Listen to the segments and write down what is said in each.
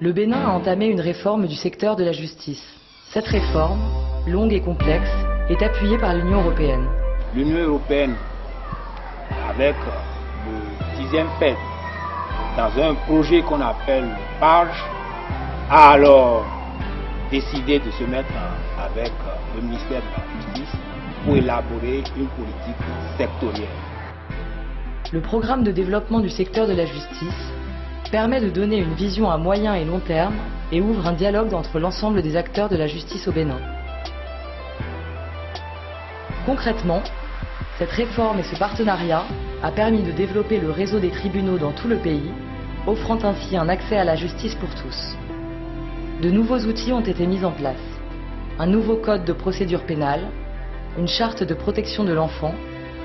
Le Bénin a entamé une réforme du secteur de la justice. Cette réforme, longue et complexe, est appuyée par l'Union européenne. L'Union européenne, avec le 10e PED, dans un projet qu'on appelle PARGE, a alors décidé de se mettre avec le ministère de la Justice pour élaborer une politique sectorielle. Le programme de développement du secteur de la justice permet de donner une vision à moyen et long terme et ouvre un dialogue entre l'ensemble des acteurs de la justice au Bénin. Concrètement, cette réforme et ce partenariat a permis de développer le réseau des tribunaux dans tout le pays, offrant ainsi un accès à la justice pour tous. De nouveaux outils ont été mis en place. Un nouveau code de procédure pénale, une charte de protection de l'enfant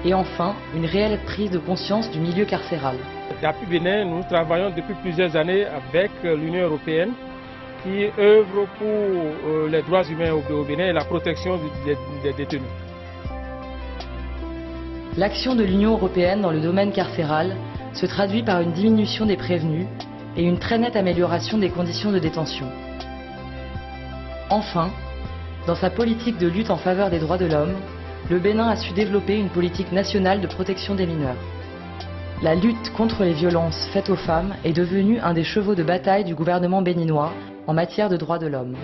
et enfin une réelle prise de conscience du milieu carcéral. D'API Bénin, nous travaillons depuis plusieurs années avec l'Union européenne qui œuvre pour les droits humains au Bénin et la protection des détenus. L'action de l'Union européenne dans le domaine carcéral se traduit par une diminution des prévenus et une très nette amélioration des conditions de détention. Enfin, dans sa politique de lutte en faveur des droits de l'homme, le Bénin a su développer une politique nationale de protection des mineurs. La lutte contre les violences faites aux femmes est devenue un des chevaux de bataille du gouvernement béninois en matière de droits de l'homme.